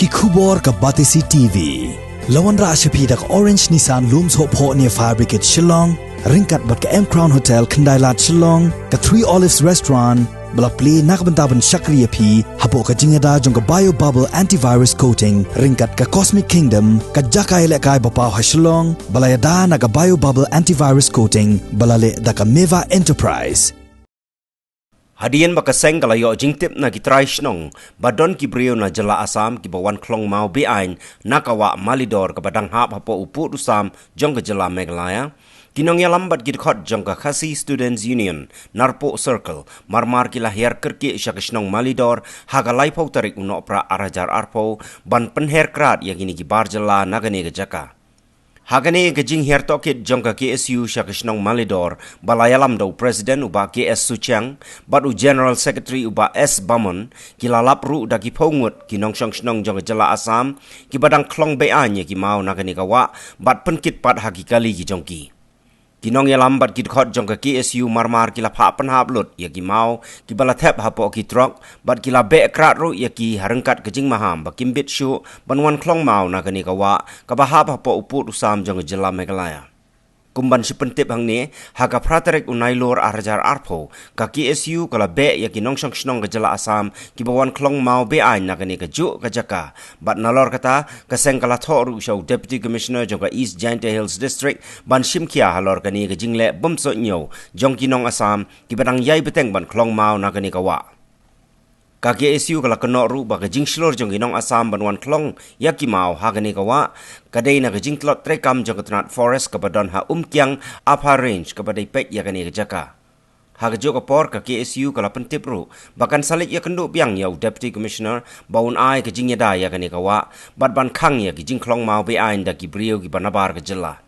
ki khubor ka Batisi TV. Lawan ra ashapi dak Orange Nissan Looms Hope Ho near Fire Brigade Shnong, ringkat bat ka M Crown Hotel Kendailat Shnong, ka Three Olives Restaurant, bala play nakbentaban Shakriya P, hapo ka jingada jong ka Bio Bubble Antivirus Coating, ringkat ka Cosmic Kingdom, ka Jakai lekai bapaw ha Shlong, bala yada na ka Bio Bubble Antivirus Coating, bala le da ka Meva Enterprise. Hadian makaseng kalayo jingtip na kitry Shnong, badon kibriyo na jala Assam kibawan Khlong mau Be-Aiñ nakawa Malidor kabadang hap hapo upu Assam jong ka jala Meghalaya. Kinong yalambat gidkhot jong ka Khasi Students Union Narpo Circle marmar kilahir kerki isya Shnong Malidor hagalai pau tarik uno pra arajar arpo ban penher krat yakini gibar jala nagane gejaka. Hagane gejing her tokit jong ka KSU sya Shnong Malidor balayalam do Presiden uba KS Suchang batu General Secretary uba S Bamon kilalap ru daki pongut ki Nongshong Shnong jong jala Assam ki badang Khlong Be-Aiñ ki mau nagane kawa bat penkit pat hakikali ki jongki. Kinong yalam bat kidkhot jong ka KSU marmar kila pha panhap lut ya ki mau ki balathep hapo ki trok bat kila be krat ru ya ki harengkat kejing maham bakimbit shu banwan Khlong mau nagani kawa kabahap hapo uput Assam jong jela Meghalaya. Kumban si pentip hang ni haga pratarek unai lor arajar arpo ka KSU kala be ya ki Nongshong Shnong ka jela Assam ki bawan Khlong mau Be-Aiñ nagani ka juk ka jaka bat nalor kata kaseng kala thoru show Deputy Commissioner jong ka East Giant Hills District ban shimkia halor kani ka jingle bumso nyo jong ki Nong Assam ki badang yai beteng ban Khlong mau nagani ka wa. Ka KSU kala kenok ru ba ka jing shlor jong ki Nong Assam banwan Khlong ya ki mau hagani ka wa kadai na ka jing klot trekam jong ka Ternat Forest ka badon ha kiang Upper Range ka badai pek ya kani ka jaka. Haga jo ka por ka KSU kala pentip ru bahkan salik ya kenduk biang ya Deputy Commissioner baun ai ka jing yada ya kani ka wa bat ban khang ya ki jing Khlong mau Be-Aiñ da ki brio ki banabar ka jela.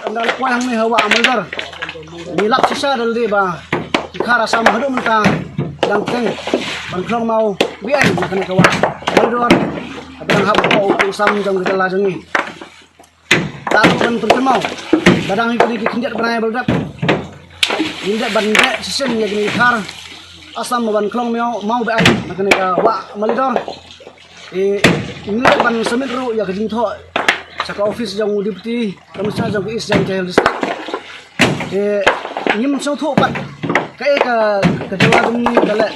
Andal kuang ni hawa Malidor. Nilap sisa daldi ba Khara Assam hadu mentang dang teng ban Khlong mau Be-Aiñ nakane kawa Malidor abang hab ko Assam jong jela jongi talu ban pertemu badang iki kinjat banai baldak kinjat bandek sisen ya gini khar Assam ban Khlong mau Be-Aiñ nakane kawa Malidor ini ban semit ru ya kejing tho saka office jong deputy commissioner jong East Giant Hills District nyim so tho pat cái jala dum ni dale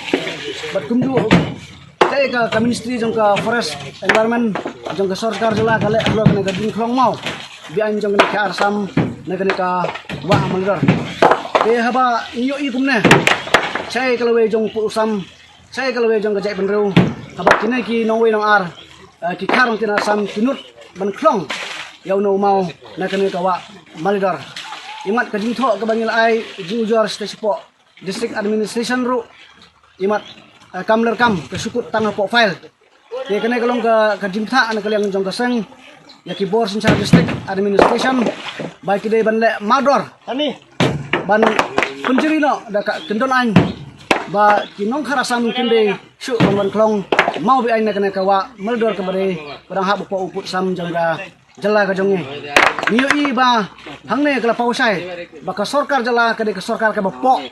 bat kumdu cái ministry jong ka forest environment jong ka sarkar jala kale lo ne ka din Khlong mau Be-Aiñ jong ne ka Assam ne ka wa Malidor te haba iyo i kumne sai kalwe jong pu Assam sai kalwe jong ka jai benru haba kine ki nongwe nong ar ki kharong tin Assam kinut ban Khlong yau no mau ne ka wa Malidor imat ka jing tho ka bangil ai jing ujor stasipo District Administration ru imat kamler kam ke sukut tanah po file ye kene kalong ka jimtha an kaliang jong kaseng ya ki bor sincha District Administration bai ki dei ban le mador ani ban punjiri no da ka kendon an ba ki nong khara sam kin dei shu ban Khlong mau Be-Aiñ na kene ka wa Malidor ka bare barang ha po uput sam jong ga jala ka jongi niyo i ba hangne kala pausai ba ka sarkar jala ka de ka sarkar ka bapo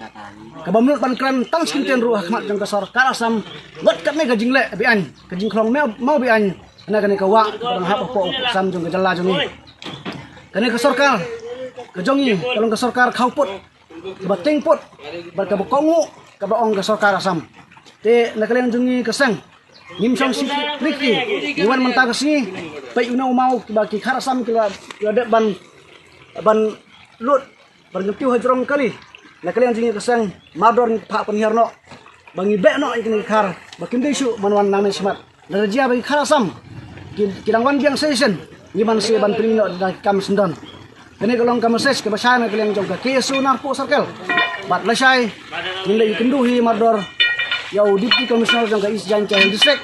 ka bamnut ban kran tang skinten ru hakmat jong ka sarkar Assam bat kat ne ka jingle Be-Aiñ ka jing Khlong mau Be-Aiñ na ka ne ka wa barang ha po sam jong ka jala jongi ka ne ka sarkar ka jongi kalong ka sarkar khauput ba tengput ba ka bokongu ka baong ka sarkar Assam te na kalian jongi ka sang Nongshong si Riki, iwan mentah kesini, pai una mau bagi Khara Assam kila ada ban lut bergetiu hajrong kali, nak kalian jingi keseng mador ni pak penhiarno, bangi be no ikni khar, bakim desu manwan name semat, darajia bagi Khara Assam, kidangwan biang session, iman si ban penino dah kam sendon, kene kalong kam ses ke basana kalian jong ke KSU Narpo Circle, bat lesai, nilai kenduhi mador. Yau Deputy Commissioner jong ka East Giant Hills District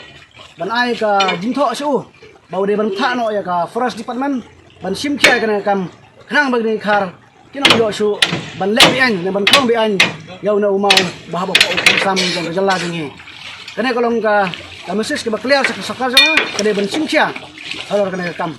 ban ai ka jingtho su bau de ban tha no ya ka Forest Department ban simkhia kana kam khnang bagni khar kinong yo su ban le Be-Aiñ ne ban Khlong Be-Aiñ yau no mau bahaba ko Assam jong ka jala jingi kane kolong ka message ke ba clear sa sakar jang ka de ban simkhia halor kana kam